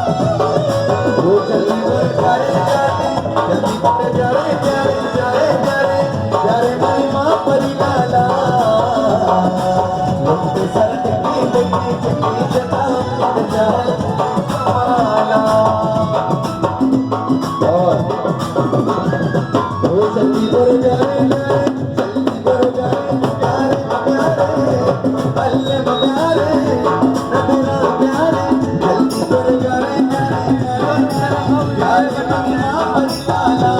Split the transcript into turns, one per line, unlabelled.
वो चली और जाए जाए जल्दी बट जाए जाए जाए जाए जाए माई माँ परी लाला लंबे सर टिकी टिकी टिकी जता बट जाए माला और वो चली और जाए जाए जल्दी और जाए प्यारे प्यारे बल्ले प्यारे नदिया प्यारे जल्दी और जाए जाए दुनिया दुनिया दुनिया